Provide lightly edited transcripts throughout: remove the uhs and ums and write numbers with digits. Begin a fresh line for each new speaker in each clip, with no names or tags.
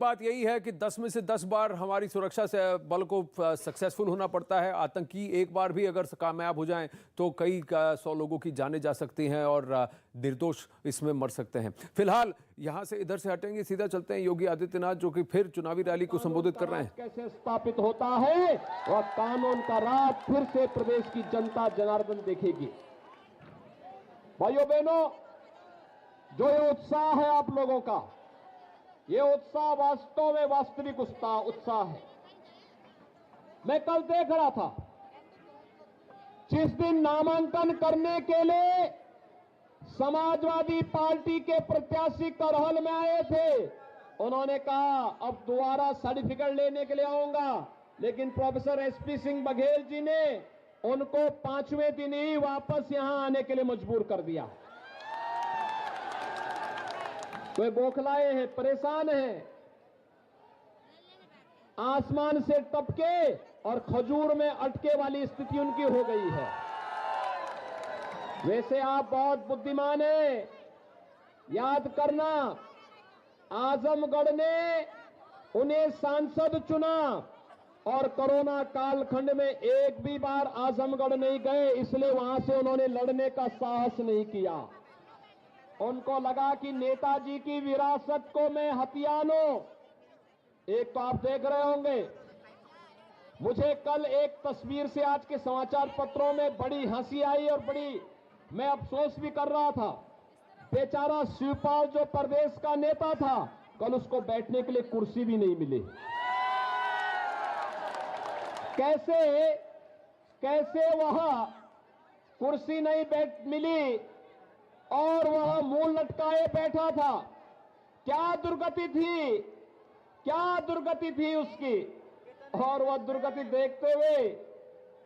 बात यही है कि 10 में से 10 बार हमारी सुरक्षा से बल को सक्सेसफुल होना पड़ता है। आतंकी एक बार भी अगर कामयाब हो जाएं तो कई 100 लोगों की जानें जा सकती हैं और निर्दोष इसमें मर सकते हैं। फिलहाल यहां से इधर से हटेंगे, सीधा चलते हैं योगी आदित्यनाथ जो कि फिर चुनावी रैली को संबोधित कर रहे हैं।
कैसे स्थापित होता है और कानून का राज फिर से प्रदेश की जनता जनार्दन देखेगी। भाइयों बहनों, जो ये उत्साह है आप लोगों का, ये उत्साह वास्तव में वास्तविक उत्साह है। मैं कल देख रहा था, जिस दिन नामांकन करने के लिए समाजवादी पार्टी के प्रत्याशी करहल में आए थे, उन्होंने कहा अब दोबारा सर्टिफिकेट लेने के लिए आऊंगा, लेकिन प्रोफेसर एसपी सिंह बघेल जी ने उनको 5वें दिन ही वापस यहां आने के लिए मजबूर कर दिया। वे बौखलाए हैं, परेशान हैं, आसमान से टपके और खजूर में अटके वाली स्थिति उनकी हो गई है। वैसे आप बहुत बुद्धिमान हैं। याद करना, आजमगढ़ ने उन्हें सांसद चुना और कोरोना कालखंड में एक भी बार आजमगढ़ नहीं गए, इसलिए वहां से उन्होंने लड़ने का साहस नहीं किया। उनको लगा कि नेताजी की विरासत को मैं हथिया लूं। एक तो आप देख रहे होंगे, मुझे कल एक तस्वीर से आज के समाचार पत्रों में बड़ी हंसी आई और बड़ी मैं अफसोस भी कर रहा था। बेचारा शिवपाल जो प्रदेश का नेता था, कल उसको बैठने के लिए कुर्सी भी नहीं मिली। कैसे वह कुर्सी नहीं मिली और वह मुंह लटकाए बैठा था। क्या दुर्गति थी उसकी। और वह दुर्गति देखते हुए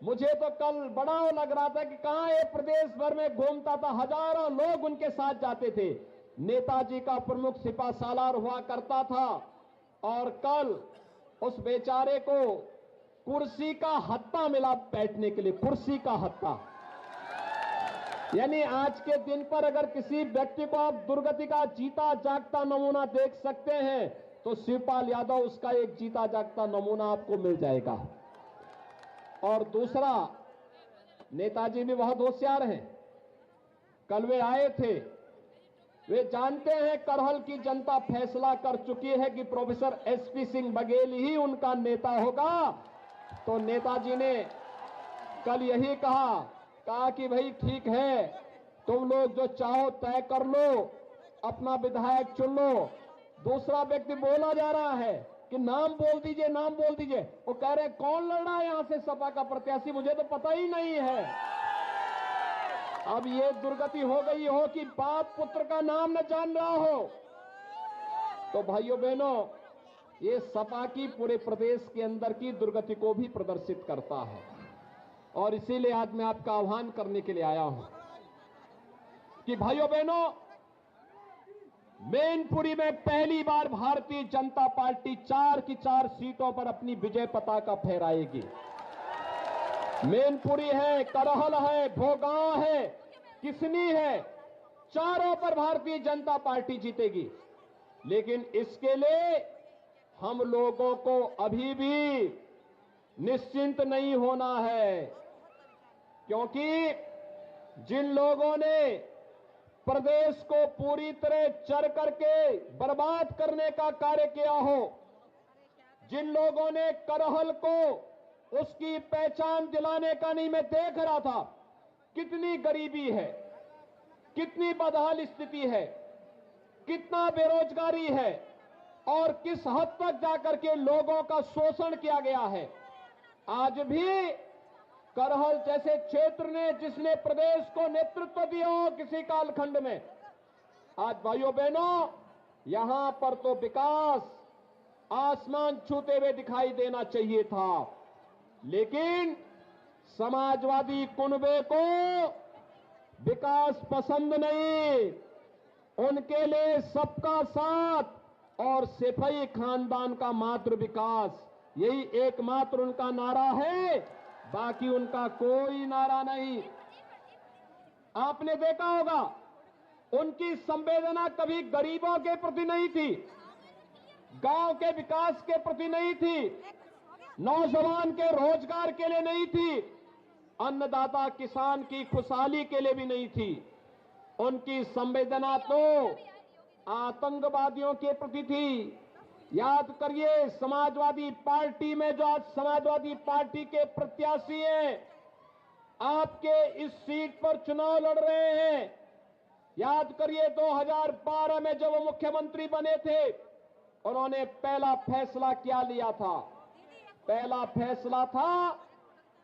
मुझे तो कल बड़ा लग रहा था कि कहां ये प्रदेश भर में घूमता था, हजारों लोग उनके साथ जाते थे। नेताजी का प्रमुख सिपा सालार हुआ करता था और कल उस बेचारे को कुर्सी का हत्था मिला बैठने के लिए, कुर्सी का हत्था। यानी आज के दिन पर अगर किसी व्यक्ति को आप दुर्गति का जीता जागता नमूना देख सकते हैं तो शिवपाल यादव उसका एक जीता जागता नमूना आपको मिल जाएगा। और दूसरा, नेताजी भी बहुत होशियार हैं। कल वे आए थे, वे जानते हैं करहल की जनता फैसला कर चुकी है कि प्रोफेसर एसपी सिंह बघेल ही उनका नेता होगा। तो नेताजी ने कल यही कहा कि भाई ठीक है, तुम लोग जो चाहो तय कर लो, अपना विधायक चुन लो। दूसरा व्यक्ति बोला जा रहा है कि नाम बोल दीजिए, नाम बोल दीजिए। वो कह रहे कौन लड़ रहा है यहां से सपा का प्रत्याशी, मुझे तो पता ही नहीं है। अब ये दुर्गति हो गई हो कि बाप पुत्र का नाम न जान रहा हो। तो भाइयों बहनों, ये सपा की पूरे प्रदेश के अंदर की दुर्गति को भी प्रदर्शित करता है। और इसीलिए आज मैं आपका आह्वान करने के लिए आया हूं कि भाइयों बहनों, मैनपुरी में पहली बार भारतीय जनता पार्टी 4 की 4 सीटों पर अपनी विजय पताका फहराएगी। मैनपुरी है, करहल है, भोगांव है, किसनी है, चारों पर भारतीय जनता पार्टी जीतेगी। लेकिन इसके लिए हम लोगों को अभी भी निश्चिंत नहीं होना है, क्योंकि जिन लोगों ने प्रदेश को पूरी तरह चर करके बर्बाद करने का कार्य किया हो, जिन लोगों ने करहल को उसकी पहचान दिलाने का नहीं, मैं देख रहा था कितनी गरीबी है, कितनी बदहाल स्थिति है, कितना बेरोजगारी है और किस हद तक जाकर के लोगों का शोषण किया गया है। आज भी करहल जैसे क्षेत्र ने, जिसने प्रदेश को नेतृत्व दिया हो किसी कालखंड में, आज भाइयों बहनों यहां पर तो विकास आसमान छूते हुए दिखाई देना चाहिए था। लेकिन समाजवादी कुनबे को विकास पसंद नहीं, उनके लिए सबका साथ और सिपाही खानदान का मात्र विकास, यही एकमात्र उनका नारा है, बाकी उनका कोई नारा नहीं। आपने देखा होगा, उनकी संवेदना कभी गरीबों के प्रति नहीं थी। गांव के विकास के प्रति नहीं थी, नौजवान के रोजगार के लिए नहीं थी, अन्नदाता किसान की खुशहाली के लिए भी नहीं थी। उनकी संवेदना तो आतंकवादियों के प्रति थी। याद करिए, समाजवादी पार्टी में जो आज समाजवादी पार्टी के प्रत्याशी हैं, आपके इस सीट पर चुनाव लड़ रहे हैं। याद करिए 2012 में जब वो मुख्यमंत्री बने थे, उन्होंने पहला फैसला क्या लिया था? पहला फैसला था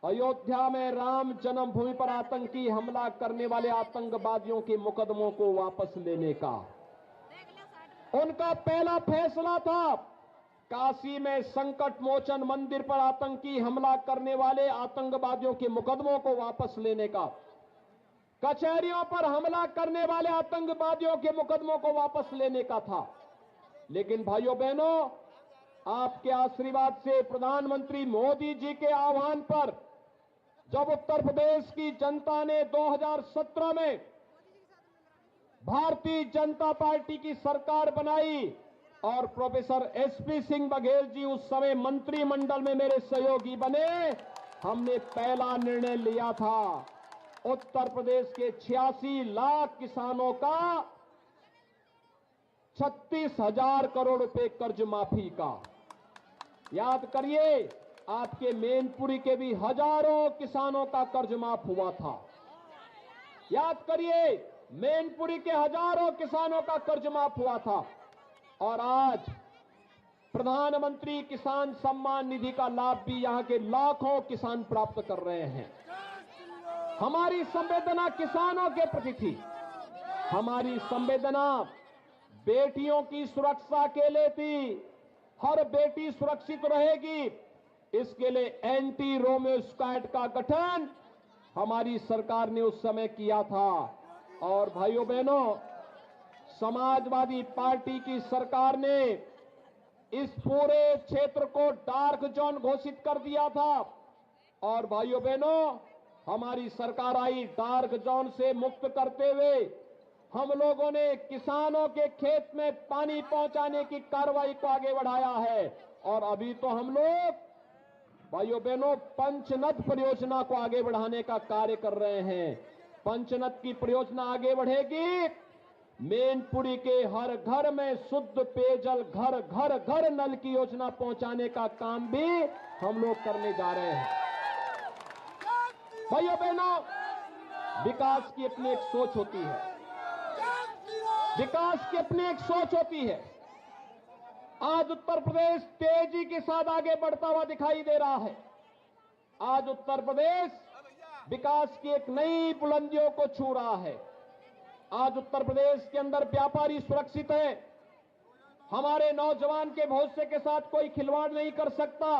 अयोध्या में राम जन्मभूमि पर आतंकी हमला करने वाले आतंकवादियों के मुकदमों को वापस लेने का। उनका पहला फैसला था काशी में संकट मोचन मंदिर पर आतंकी हमला करने वाले आतंकवादियों के मुकदमों को वापस लेने का। कचहरियों पर हमला करने वाले आतंकवादियों के मुकदमों को वापस लेने का था। लेकिन भाइयों बहनों, आपके आशीर्वाद से, प्रधानमंत्री मोदी जी के आह्वान पर, जब उत्तर प्रदेश की जनता ने 2017 में भारतीय जनता पार्टी की सरकार बनाई और प्रोफेसर एसपी सिंह बघेल जी उस समय मंत्रिमंडल में मेरे सहयोगी बने, हमने पहला निर्णय लिया था उत्तर प्रदेश के 86 लाख किसानों का 36,000 करोड़ रुपए कर्ज माफी का। याद करिए, आपके मैनपुरी के भी हजारों किसानों का कर्ज माफ हुआ था। याद करिए, मैनपुरी के हजारों किसानों का कर्ज माफ हुआ था। और आज प्रधानमंत्री किसान सम्मान निधि का लाभ भी यहां के लाखों किसान प्राप्त कर रहे हैं। हमारी संवेदना किसानों के प्रति थी। हमारी संवेदना बेटियों की सुरक्षा के लिए थी। हर बेटी सुरक्षित रहेगी, इसके लिए एंटी रोमियो स्क्वाड का गठन हमारी सरकार ने उस समय किया था। और भाइयों बहनों, समाजवादी पार्टी की सरकार ने इस पूरे क्षेत्र को डार्क जोन घोषित कर दिया था। और भाइयों बहनों, हमारी सरकार आई, डार्क जोन से मुक्त करते हुए हम लोगों ने किसानों के खेत में पानी पहुंचाने की कार्रवाई को आगे बढ़ाया है। और अभी तो हम लोग भाइयों बहनों पंचनद परियोजना को आगे बढ़ाने का कार्य कर रहे हैं। पंचनद की परियोजना आगे बढ़ेगी, मैनपुरी के हर घर में शुद्ध पेयजल, घर घर घर नल की योजना पहुंचाने का काम भी हम लोग करने जा रहे हैं। भाइयों बहनों, विकास की अपनी एक सोच होती है, विकास की अपनी एक सोच होती है। आज उत्तर प्रदेश तेजी के साथ आगे बढ़ता हुआ दिखाई दे रहा है। आज उत्तर प्रदेश विकास की एक नई बुलंदियों को छू रहा है। आज उत्तर प्रदेश के अंदर व्यापारी सुरक्षित है। हमारे नौजवान के भविष्य के साथ कोई खिलवाड़ नहीं कर सकता।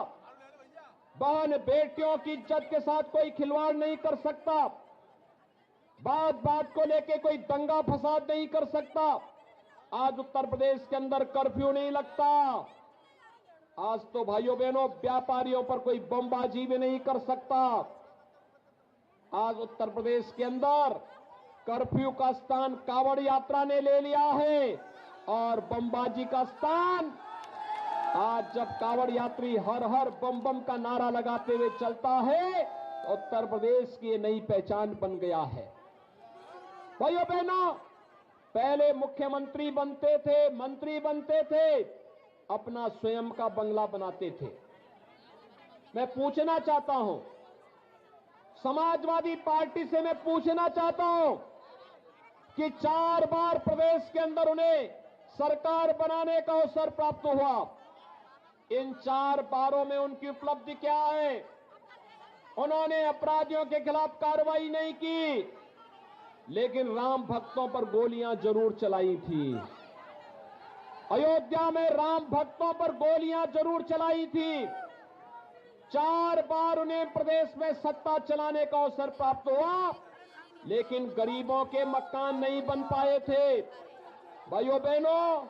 बहन बेटियों की इज्जत के साथ कोई खिलवाड़ नहीं कर सकता। बात बात को लेके कोई दंगा फसाद नहीं कर सकता। आज उत्तर प्रदेश के अंदर कर्फ्यू नहीं लगता। आज तो भाइयों बहनों व्यापारियों पर कोई बमबाजी भी नहीं कर सकता। आज उत्तर प्रदेश के अंदर कर्फ्यू का स्थान कांवड़ यात्रा ने ले लिया है और बमबाजी का स्थान आज जब कांवड़ यात्री हर हर बम बम का नारा लगाते हुए चलता है तो उत्तर प्रदेश की नई पहचान बन गया है। भाइयों बहनों, पहले मुख्यमंत्री बनते थे, मंत्री बनते थे, अपना स्वयं का बंगला बनाते थे। मैं पूछना चाहता हूं, समाजवादी पार्टी से मैं पूछना चाहता हूं कि 4 बार प्रदेश के अंदर उन्हें सरकार बनाने का अवसर प्राप्त हुआ। इन 4 बारों में उनकी उपलब्धि क्या है? उन्होंने अपराधियों के खिलाफ कार्रवाई नहीं की, लेकिन राम भक्तों पर गोलियां जरूर चलाई थी। अयोध्या में राम भक्तों पर गोलियां जरूर चलाई थी। 4 बार उन्हें प्रदेश में सत्ता चलाने का अवसर प्राप्त हुआ, लेकिन गरीबों के मकान नहीं बन पाए थे। भाइयों बहनों,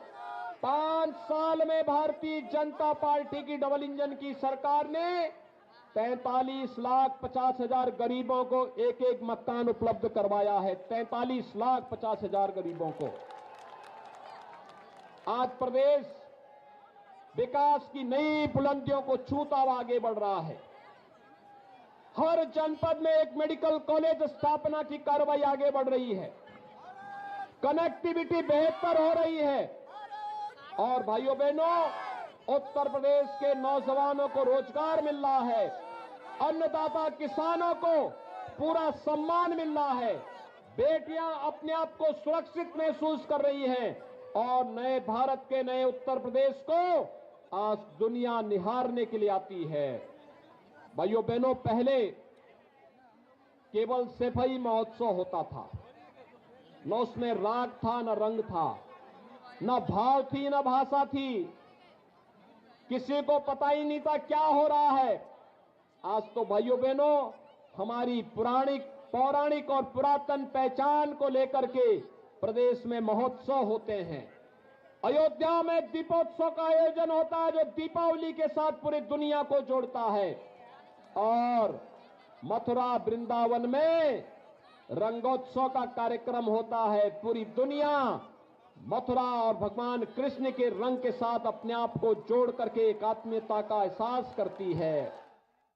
5 साल में भारतीय जनता पार्टी की डबल इंजन की सरकार ने 43,50,000 गरीबों को एक एक मकान उपलब्ध करवाया है। 43,50,000 गरीबों को। आज प्रदेश विकास की नई बुलंदियों को छूता हुआ आगे बढ़ रहा है। हर जनपद में एक मेडिकल कॉलेज स्थापना की कार्रवाई आगे बढ़ रही है। कनेक्टिविटी बेहतर हो रही है और भाइयों बहनों, उत्तर प्रदेश के नौजवानों को रोजगार मिल रहा है। अन्नदाता किसानों को पूरा सम्मान मिल रहा है। बेटियां अपने आप को सुरक्षित महसूस कर रही हैं और नए भारत के नए उत्तर प्रदेश को आज दुनिया निहारने के लिए आती है। भाइयों बहनों, पहले केवल सफाई महोत्सव होता था, न उसमें राग था न रंग था, न भाव थी न भाषा थी, किसी को पता ही नहीं था क्या हो रहा है। आज तो भाइयों बहनों, हमारी पौराणिक और पुरातन पहचान को लेकर के प्रदेश में महोत्सव होते हैं। अयोध्या में दीपोत्सव का आयोजन होता है जो दीपावली के साथ पूरी दुनिया को जोड़ता है और मथुरा वृंदावन में रंगोत्सव का कार्यक्रम होता है। पूरी दुनिया मथुरा और भगवान कृष्ण के रंग के साथ अपने आप को जोड़ करके एकात्मता का एहसास करती है।